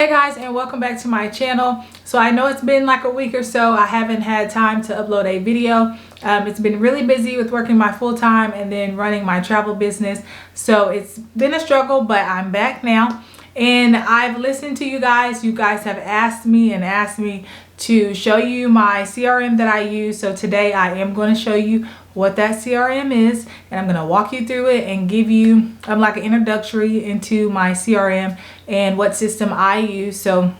Hey guys, and welcome back to my channel. So I know it's been like a week or so. I haven't had time to upload a video. It's been really busy with working my full-time and then running my travel business. So it's been a struggle, but I'm back now. And I've listened to you guys. You guys have asked me to show you my CRM that I use. So today I am going to show you what that CRM is, and I'm going to walk you through it and give you like an introductory into my CRM and what system I use. So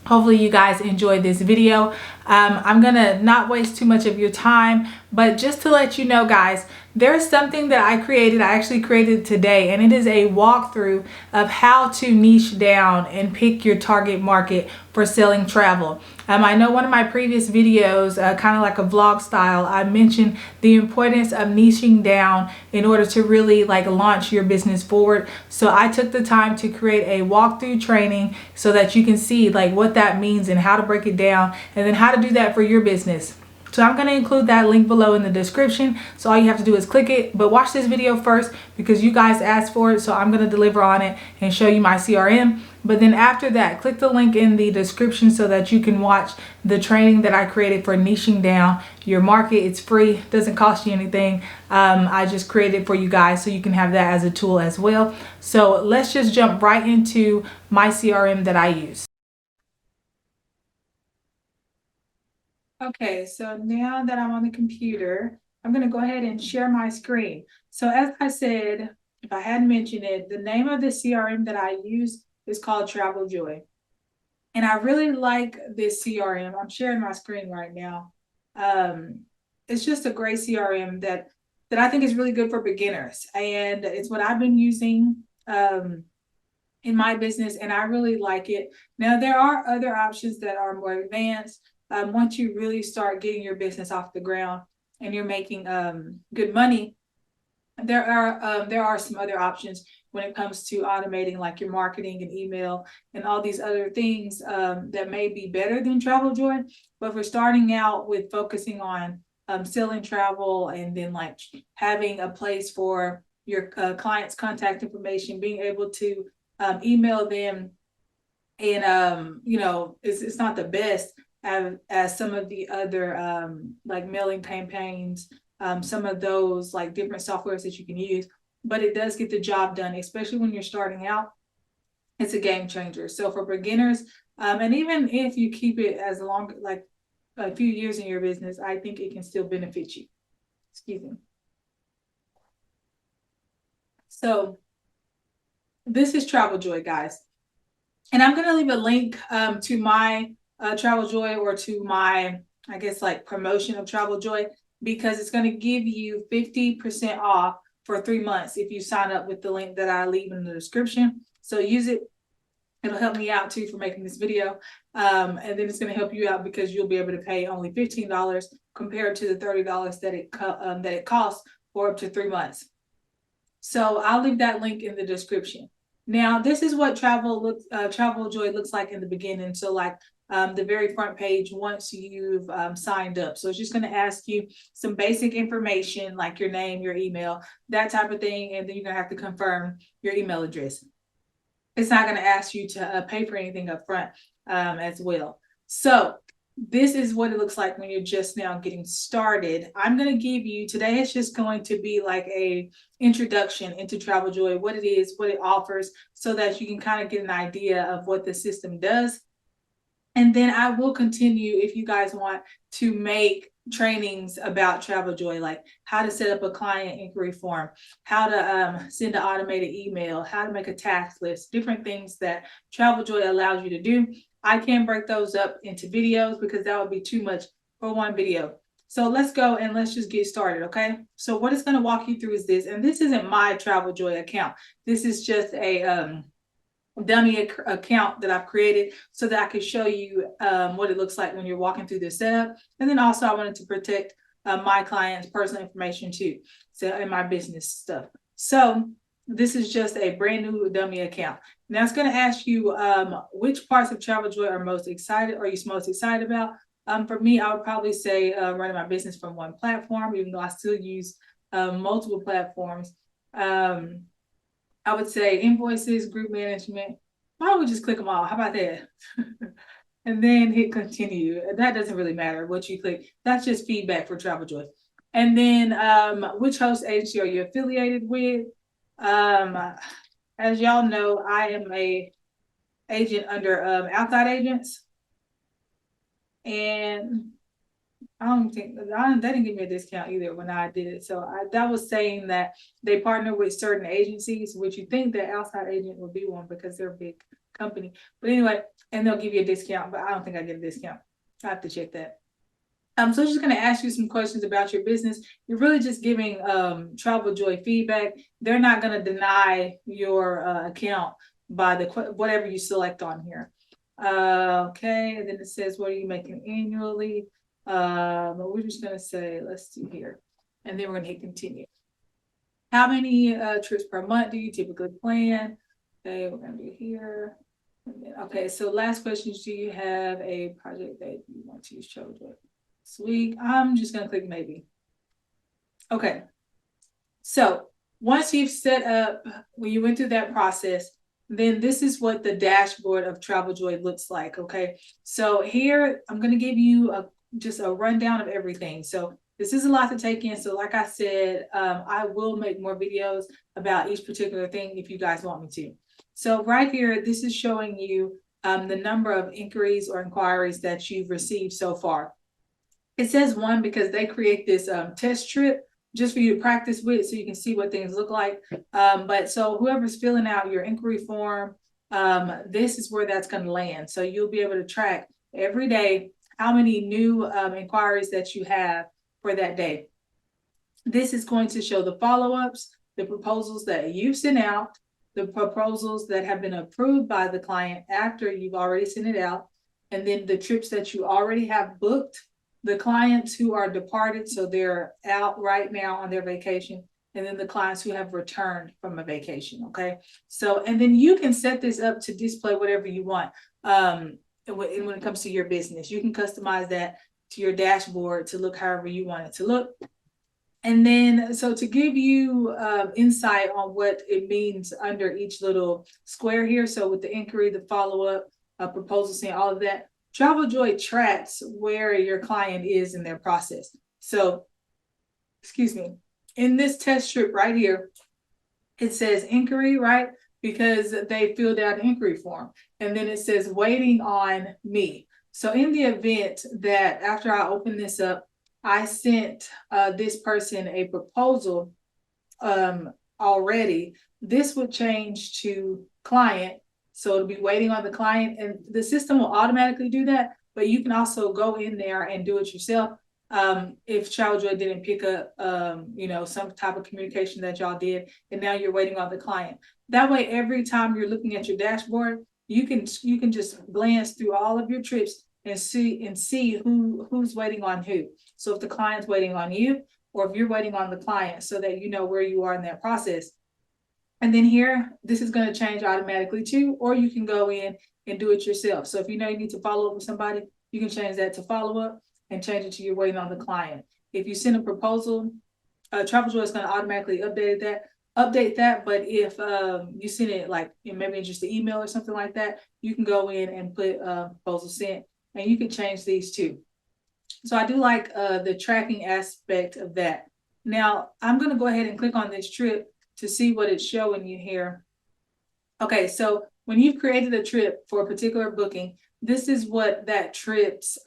hopefully you guys enjoy this video. I'm gonna not waste too much of your time, but just to let you know, guys, there's something that I actually created today, and it is a walkthrough of how to niche down and pick your target market for selling travel. I know one of my previous videos, kind of like a vlog style, I mentioned the importance of niching down in order to really like launch your business forward. So I took the time to create a walkthrough training so that you can see like what that means and how to break it down, and then how to do that for your business. So I'm going to include that link below in the description. So all you have to do is click it, but watch this video first because you guys asked for it. So I'm going to deliver on it and show you my CRM. But then after that, click the link in the description so that you can watch the training that I created for niching down your market. It's free, doesn't cost you anything. I just created it for you guys so you can have that as a tool as well. So let's just jump right into my CRM that I use. Okay, so now that I'm on the computer, I'm going to go ahead and share my screen. So as I said, if I hadn't mentioned it, the name of the CRM that I use is called Travel Joy. And I really like this CRM. I'm sharing my screen right now. It's just a great CRM that I think is really good for beginners. And it's what I've been using in my business, and I really like it. Now, there are other options that are more advanced. Once you really start getting your business off the ground and you're making good money, there are some other options when it comes to automating like your marketing and email and all these other things that may be better than Travel Joy. But for starting out with focusing on selling travel, and then like having a place for your clients' contact information, being able to email them, and it's not the best as some of the other like mailing campaigns, some of those like different softwares that you can use, but it does get the job done, especially when you're starting out. It's a game changer. So for beginners, and even if you keep it as long like a few years in your business, I think it can still benefit you. Excuse me. So this is Travel Joy, guys. And I'm going to leave a link to my Travel Joy, or to my, I guess, like promotion of Travel Joy, because it's going to give you 50% off for 3 months if you sign up with the link that I leave in the description. So use it. It'll help me out too for making this video. And then it's going to help you out because you'll be able to pay only $15 compared to the $30 that it costs for up to 3 months. So I'll leave that link in the description. Now, this is what Travel Joy looks like in the beginning. So like the very front page once you've signed up. So it's just going to ask you some basic information like your name, your email, that type of thing. And then you're going to have to confirm your email address. It's not going to ask you to pay for anything up front as well. So this is what it looks like when you're just now getting started. I'm going to give you today, it's just going to be like a introduction into Travel Joy, what it is, what it offers, so that you can kind of get an idea of what the system does. And then I will continue, if you guys want, to make trainings about Travel Joy, like how to set up a client inquiry form, how to send an automated email, how to make a task list, different things that Travel Joy allows you to do. I can break those up into videos because that would be too much for one video. So let's go and let's just get started, okay? So what it's going to walk you through is this, and this isn't my Travel Joy account. This is just a dummy account that I've created so that I could show you what it looks like when you're walking through this setup. And then also I wanted to protect my clients' personal information too, so in my business stuff. So this is just a brand new dummy account. Now it's going to ask you which parts of Travel Joy are you most excited about. For me, I would probably say running my business from one platform, even though I still use multiple platforms. I would say invoices, group management, Why don't we just click them all? How about that? And then hit continue. That doesn't really matter what you click. That's just feedback for Travel Joy. And then which host agency are you affiliated with? As y'all know, I am a agent under Outside Agents. And I don't think they didn't give me a discount either when I did it. So that was saying that they partner with certain agencies, which you think that Outside Agent would be one because they're a big company. But anyway, and they'll give you a discount, but I don't think I get a discount. I have to check that. So just going to ask you some questions about your business. You're really just giving Travel Joy feedback. They're not going to deny your account by the whatever you select on here. Okay, and then it says, what are you making annually? But we're just going to say, let's see here. And then we're going to hit continue. How many trips per month do you typically plan? Okay, we're going to do here. Okay, so last question, do you have a project that you want to use Travel Joy this week? I'm just going to click maybe. Okay, so once you've set up, when you went through that process, then this is what the dashboard of Travel Joy looks like. Okay, so here I'm going to give you just a rundown of everything. So this is a lot to take in. So like I said, I will make more videos about each particular thing if you guys want me to. So right here, this is showing you the number of inquiries or inquiries that you've received so far. It says 1 because they create this test trip just for you to practice with so you can see what things look like. But so whoever's filling out your inquiry form, this is where that's going to land. So you'll be able to track every day how many new inquiries that you have for that day. This is going to show the follow-ups, the proposals that you've sent out, the proposals that have been approved by the client after you've already sent it out, and then the trips that you already have booked, the clients who are departed, so they're out right now on their vacation, and then the clients who have returned from a vacation, okay? So, and then you can set this up to display whatever you want when it comes to your business. You can customize that to your dashboard to look however you want it to look. And then, so to give you insight on what it means under each little square here, so with the inquiry, the follow-up, proposal, seeing all of that, Travel Joy tracks where your client is in their process. So, excuse me, in this test strip right here, it says inquiry, right? Because they filled out an inquiry form. And then it says waiting on me. So in the event that after I open this up, I sent this person a proposal already, this would change to client. So it'll be waiting on the client, and the system will automatically do that. But you can also go in there and do it yourself. If Travel Joy didn't pick up, some type of communication that y'all did, and now you're waiting on the client. That way, every time you're looking at your dashboard, you can just glance through all of your trips and see who's waiting on who. So if the client's waiting on you, or if you're waiting on the client, so that you know where you are in that process. And then here, this is going to change automatically too, or you can go in and do it yourself. So if you know you need to follow up with somebody, you can change that to follow up and change it to you're waiting on the client. If you send a proposal, Travel Joy is going to automatically update that. But if you send it like maybe in just an email or something like that, you can go in and put proposal sent, and you can change these too. So I do like the tracking aspect of that. Now I'm going to go ahead and click on this trip to see what it's showing you here. Okay, so when you've created a trip for a particular booking, this is what that trip's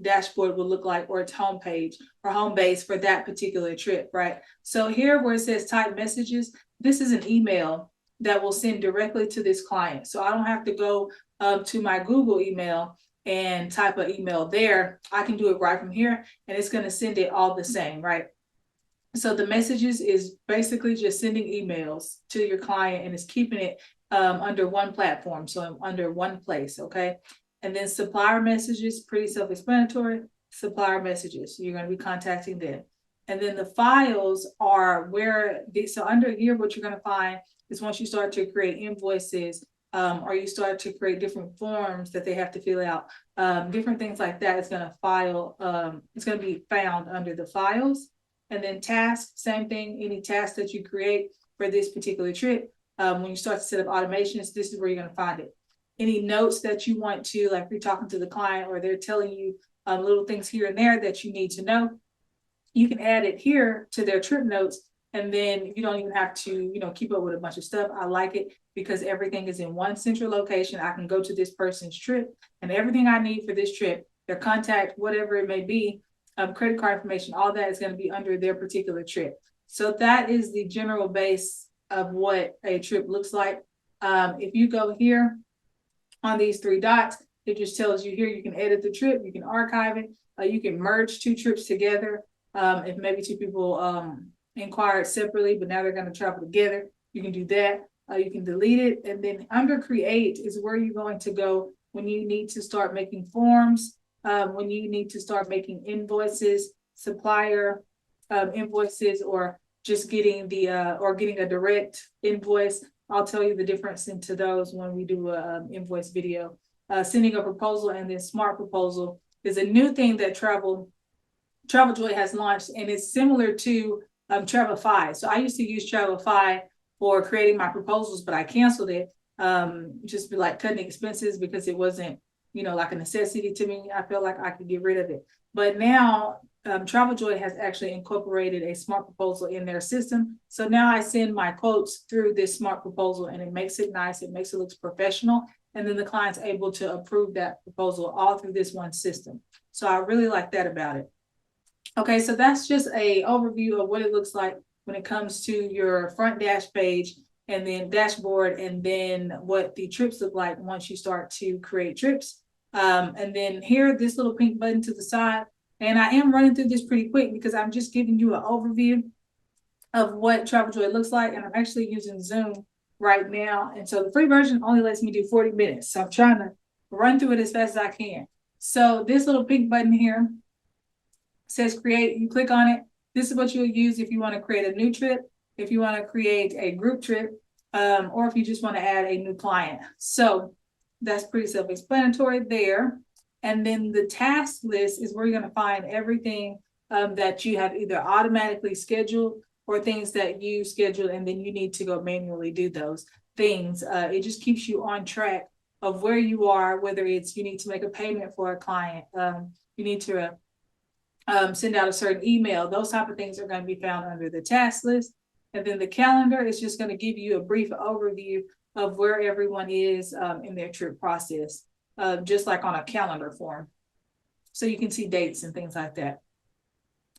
dashboard will look like, or its homepage or home base for that particular trip, right? So here where it says type messages, this is an email that will send directly to this client. So I don't have to go to my Google email and type an email there. I can do it right from here, and it's going to send it all the same, right? So the messages is basically just sending emails to your client, and it's keeping it under one platform, so under one place, okay? And then supplier messages, pretty self-explanatory. Supplier messages, you're going to be contacting them. And then the files are where, so under here, what you're going to find is once you start to create invoices, or you start to create different forms that they have to fill out, different things like that, it's going to be found under the files. And then tasks, same thing, any task that you create for this particular trip. When you start to set up automations, this is where you're going to find it. any notes that you want to, like you're talking to the client or they're telling you little things here and there that you need to know, you can add it here to their trip notes. And then you don't even have to, keep up with a bunch of stuff. I like it because everything is in one central location. I can go to this person's trip and everything I need for this trip, their contact, whatever it may be, credit card information, all that is going to be under their particular trip. So that is the general base of what a trip looks like. If you go here on these three dots, it just tells you here you can edit the trip, you can archive it, you can merge two trips together. If maybe two people inquired separately, but now they're going to travel together, you can do that. You can delete it. And then under create is where you're going to go when you need to start making forms, when you need to start making invoices, supplier invoices, or just getting getting a direct invoice. I'll tell you the difference into those when we do a invoice video. Sending a proposal, and then smart proposal is a new thing that TravelJoy has launched, and it's similar to Travelify. So I used to use Travelify for creating my proposals, but I canceled it just be like cutting expenses because it wasn't, like a necessity to me. I felt like I could get rid of it. But now TravelJoy has actually incorporated a smart proposal in their system. So now I send my quotes through this smart proposal and it makes it nice. It makes it look professional. And then the client's able to approve that proposal all through this one system. So I really like that about it. Okay, so that's just a overview of what it looks like when it comes to your front dash page and then dashboard, and then what the trips look like once you start to create trips. And then here, this little pink button to the side. And I am running through this pretty quick because I'm just giving you an overview of what TravelJoy looks like. And I'm actually using Zoom right now. And so the free version only lets me do 40 minutes. So I'm trying to run through it as fast as I can. So this little pink button here says create. You click on it. This is what you'll use if you want to create a new trip, if you want to create a group trip, or if you just want to add a new client. So that's pretty self-explanatory there. And then the task list is where you're going to find everything that you have either automatically scheduled or things that you schedule, and then you need to go manually do those things. It just keeps you on track of where you are, whether it's you need to make a payment for a client, you need to send out a certain email. Those type of things are going to be found under the task list. And then the calendar is just going to give you a brief overview of where everyone is in their trip process, just like on a calendar form. So you can see dates and things like that.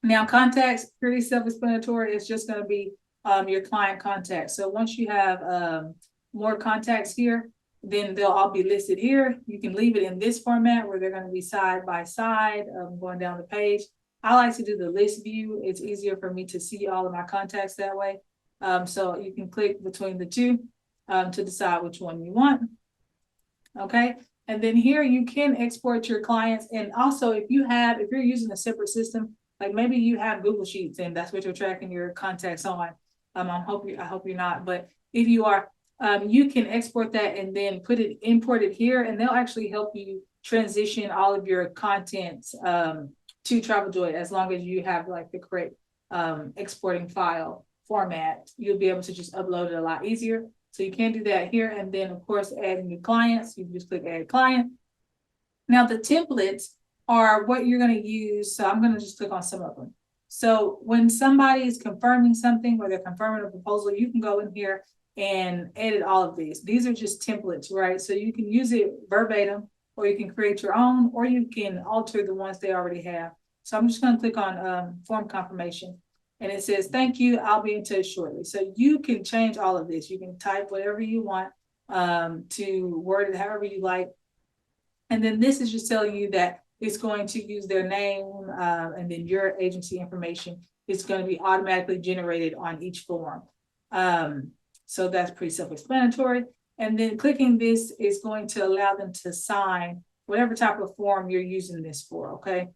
Now, contacts, pretty self-explanatory. It's just going to be your client contacts. So once you have more contacts here, then they'll all be listed here. You can leave it in this format where they're going to be side by side, going down the page. I like to do the list view. It's easier for me to see all of my contacts that way. So you can click between the two to decide which one you want. Okay. And then here you can export your clients. And also if you're using a separate system, like maybe you have Google Sheets and that's what you're tracking your contacts on. I hope you're not, but if you are, you can export that and then import it here, and they'll actually help you transition all of your content to TravelJoy. As long as you have like the correct exporting file format, you'll be able to just upload it a lot easier. So you can do that here. And then of course, add new clients, you can just click add client. Now the templates are what you're going to use. So I'm going to just click on some of them. So when somebody is confirming something or they're confirming a proposal, you can go in here and edit all of these. These are just templates, right? So you can use it verbatim, or you can create your own, or you can alter the ones they already have. So I'm just going to click on form confirmation, and it says, thank you, I'll be in touch shortly. So you can change all of this. You can type whatever you want to word it however you like. And then this is just telling you that it's going to use their name and then your agency information. It's going to be automatically generated on each form. So that's pretty self-explanatory. And then clicking this is going to allow them to sign whatever type of form you're using this for, okay?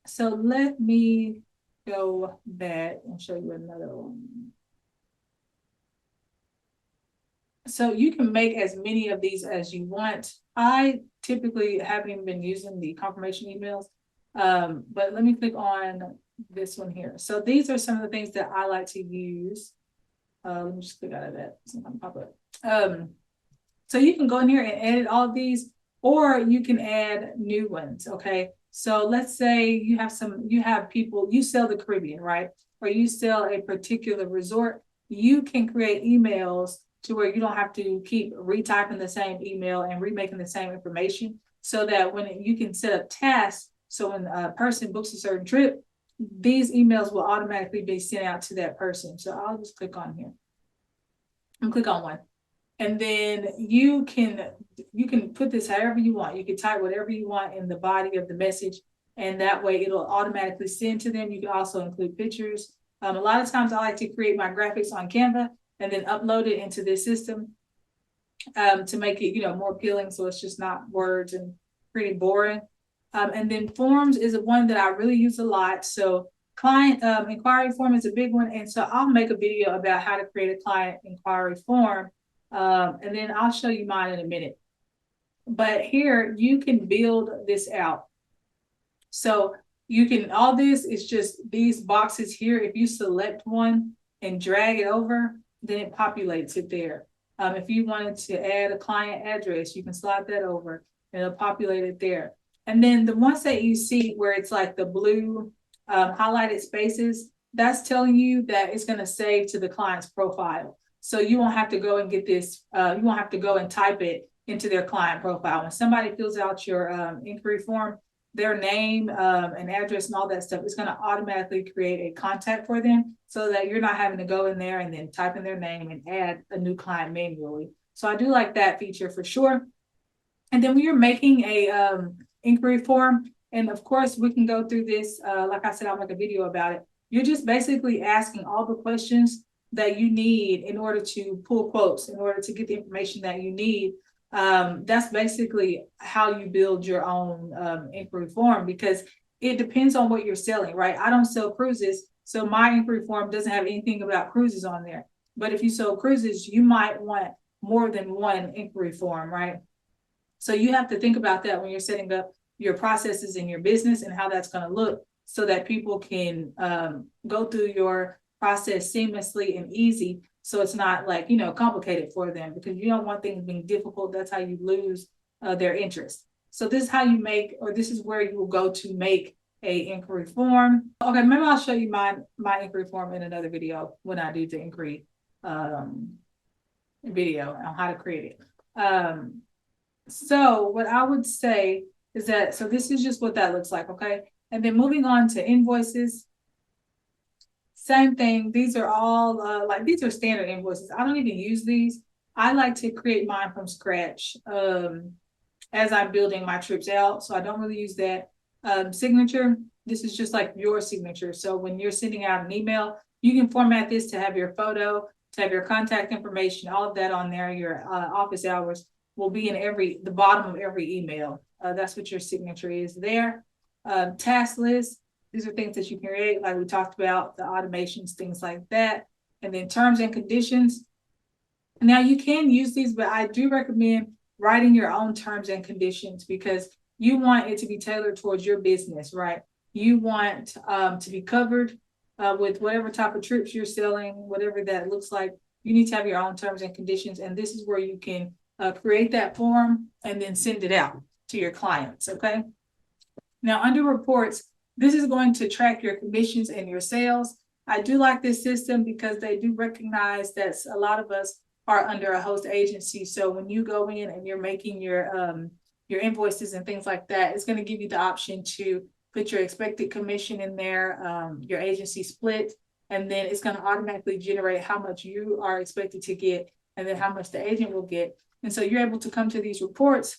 So let me go back and show you another one. So you can make as many of these as you want. I typically haven't even been using the confirmation emails, but let me click on this one here. So these are some of the things that I like to use. Let me just click out of that. Something pop up. So you can go in here and edit all of these, or you can add new ones. Okay. So let's say you have people, you sell the Caribbean, right? Or you sell a particular resort. You can create emails to where you don't have to keep retyping the same email and remaking the same information, so that when you can set up tasks. So when a person books a certain trip, these emails will automatically be sent out to that person. So I'll just click on here and click on one. And then you can put this however you want. You can type whatever you want in the body of the message, and that way it'll automatically send to them. You can also include pictures. A lot of times I like to create my graphics on Canva and then upload it into this system to make it, more appealing. So it's just not words and pretty boring. And then forms is one that I really use a lot. So client inquiry form is a big one. And so I'll make a video about how to create a client inquiry form. And then I'll show you mine in a minute. But here you can build this out. So all this is just these boxes here. If you select one and drag it over, then it populates it there. If you wanted to add a client address, you can slide that over and it'll populate it there. And then the ones that you see where it's like the blue highlighted spaces, that's telling you that it's going to save to the client's profile. So you won't have to go and get this, you won't have to go and type it into their client profile. When somebody fills out your inquiry form, their name and address and all that stuff is going to automatically create a contact for them, so that you're not having to go in there and then type in their name and add a new client manually. So I do like that feature for sure. And then when you're making a inquiry form, and of course we can go through this, like I said, I'll make a video about it. You're just basically asking all the questions that you need in order to pull quotes, in order to get the information that you need. That's basically how you build your own inquiry form, because it depends on what you're selling, right? I don't sell cruises, so my inquiry form doesn't have anything about cruises on there. But if you sell cruises, you might want more than one inquiry form, right? So you have to think about that when you're setting up your processes in your business and how that's going to look, so that people can go through your process seamlessly and easy. So it's not like, complicated for them, because you don't want things being difficult. That's how you lose their interest. So this is how you make, or this is where you will go to make a inquiry form. Okay, maybe I'll show you my inquiry form in another video when I do the inquiry video on how to create it. So what I would say is that, so this is just what that looks like, okay? And then moving on to invoices. Same thing. These are all these are standard invoices. I don't even use these. I like to create mine from scratch as I'm building my trips out. So I don't really use that. Signature, this is just like your signature. So when you're sending out an email, you can format this to have your photo, to have your contact information, all of that on there. Your office hours will be in the bottom of every email. That's what your signature is there. Task list. These are things that you can create, like we talked about, the automations, things like that. And then terms and conditions. Now you can use these, but I do recommend writing your own terms and conditions, because you want it to be tailored towards your business, right? You want to be covered with whatever type of trips you're selling, whatever that looks like. You need to have your own terms and conditions. And this is where you can create that form and then send it out to your clients, okay? Now under reports, this is going to track your commissions and your sales. I do like this system because they do recognize that a lot of us are under a host agency. So when you go in and you're making your invoices and things like that, it's going to give you the option to put your expected commission in there, your agency split, and then it's going to automatically generate how much you are expected to get and then how much the agent will get. And so you're able to come to these reports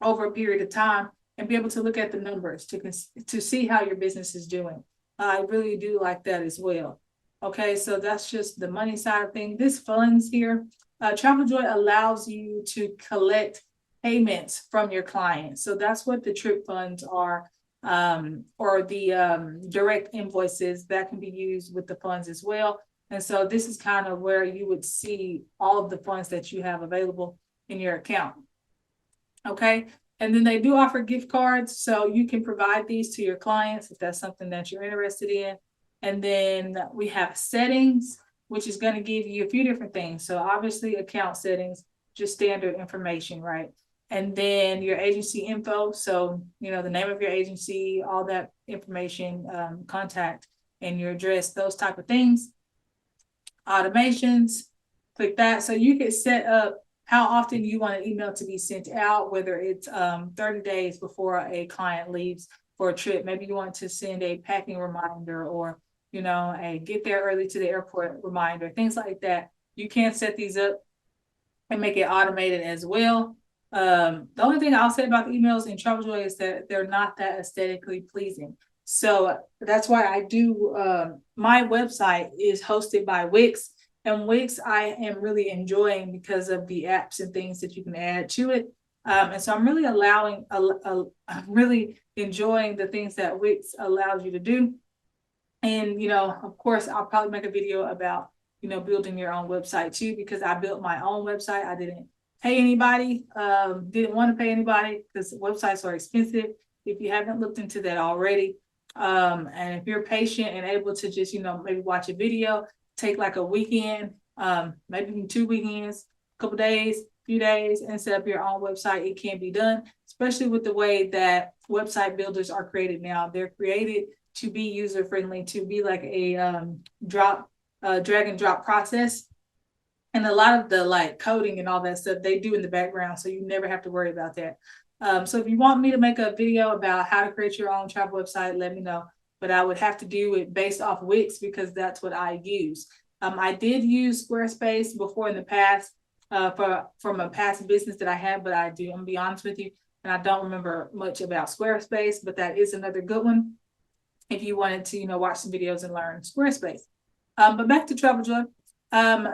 over a period of time and be able to look at the numbers to see how your business is doing. I really do like that as well. Okay, so that's just the money side of things. This funds here, TravelJoy allows you to collect payments from your clients. So that's what the trip funds are, or the direct invoices that can be used with the funds as well. And so this is kind of where you would see all of the funds that you have available in your account. Okay. And then they do offer gift cards, so you can provide these to your clients if that's something that you're interested in. And then we have settings, which is going to give you a few different things. So obviously account settings, just standard information, right? And then your agency info. So, the name of your agency, all that information, contact and your address, those type of things. Automations, click that. So you can set up how often you want an email to be sent out, whether it's 30 days before a client leaves for a trip. Maybe you want to send a packing reminder, or a get there early to the airport reminder, things like that. You can set these up and make it automated as well. The only thing I'll say about the emails in TravelJoy is that they're not that aesthetically pleasing. So that's why I do, my website is hosted by Wix, and Wix I am really enjoying because of the apps and things that you can add to it. And so I'm really I'm really enjoying the things that Wix allows you to do. And, of course, I'll probably make a video about, building your own website too, because I built my own website. I didn't pay anybody, didn't want to pay anybody because websites are expensive. If you haven't looked into that already, and if you're patient and able to just, maybe watch a video, take like a weekend, maybe 2 weekends, a couple days, few days, and set up your own website, it can be done, especially with the way that website builders are created now. They're created to be user friendly, to be like a drag and drop process. And a lot of the like coding and all that stuff they do in the background, so you never have to worry about that. So if you want me to make a video about how to create your own travel website, let me know. But I would have to do it based off Wix because that's what I use. I did use Squarespace before in the past from a past business that I had, but I'm gonna be honest with you, and I don't remember much about Squarespace, but that is another good one if you wanted to, watch some videos and learn Squarespace. But back to TravelJoy.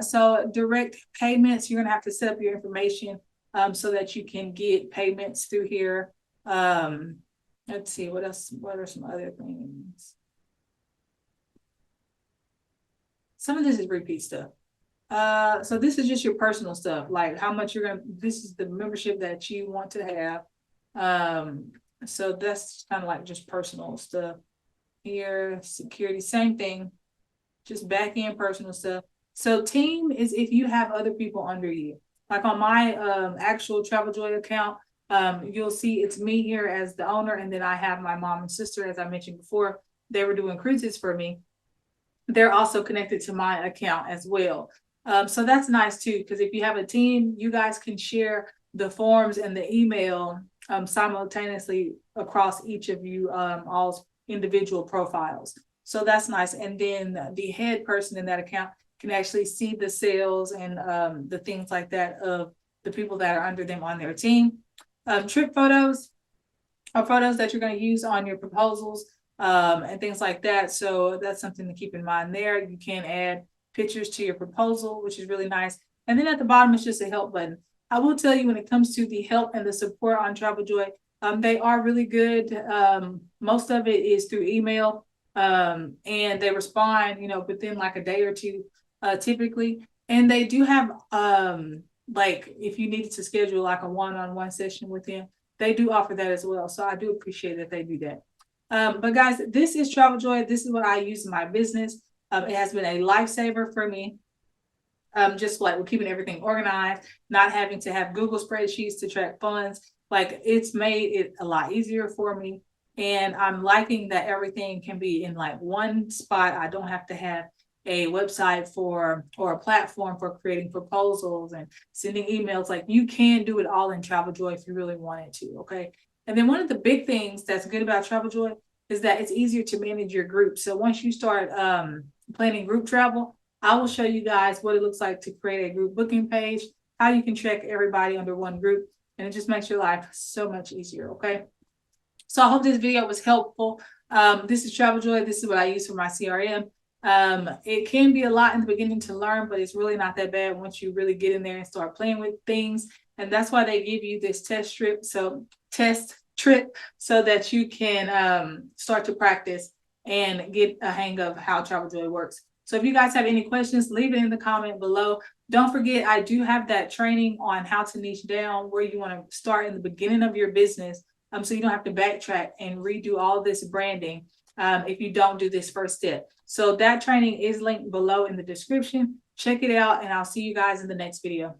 So direct payments, you're gonna have to set up your information so that you can get payments through here. Let's see, what else? What are some other things? Some of this is repeat stuff. So this is just your personal stuff, like how much this is the membership that you want to have. So that's kind of like just personal stuff. Here, security, same thing, just back end personal stuff. So team is if you have other people under you. Like on my actual TravelJoy account, you'll see it's me here as the owner, and then I have my mom and sister, as I mentioned before. They were doing cruises for me. They're also connected to my account as well. So that's nice too, because if you have a team, you guys can share the forms and the email simultaneously across each of you all's individual profiles. So that's nice. And then the head person in that account can actually see the sales and the things like that of the people that are under them on their team. Trip photos are photos that you're going to use on your proposals and things like that. So that's something to keep in mind there. You can add pictures to your proposal, which is really nice. And then at the bottom, it's just a help button. I will tell you, when it comes to the help and the support on TravelJoy, they are really good. Most of it is through email, and they respond, within like a day or two, typically. And they do have, like if you needed to schedule like a one-on-one session with them, they do offer that as well. So I do appreciate that they do that. But guys, this is TravelJoy. This is what I use in my business. It has been a lifesaver for me. Just like we're keeping everything organized, not having to have Google spreadsheets to track funds. Like it's made it a lot easier for me. And I'm liking that everything can be in like one spot. I don't have to have a website or a platform for creating proposals and sending emails. Like you can do it all in TravelJoy if you really wanted to. Okay. And then one of the big things that's good about TravelJoy is that it's easier to manage your group. So once you start planning group travel, I will show you guys what it looks like to create a group booking page, how you can track everybody under one group, and it just makes your life so much easier. Okay. So I hope this video was helpful. This is TravelJoy. This is what I use for my CRM. It can be a lot in the beginning to learn, but it's really not that bad once you really get in there and start playing with things. And that's why they give you this test trip so that you can start to practice and get a hang of how TravelJoy works. So if you guys have any questions, leave it in the comment below. Don't forget, I do have that training on how to niche down, where you want to start in the beginning of your business, so you don't have to backtrack and redo all this branding if you don't do this first step. So that training is linked below in the description. Check it out, and I'll see you guys in the next video.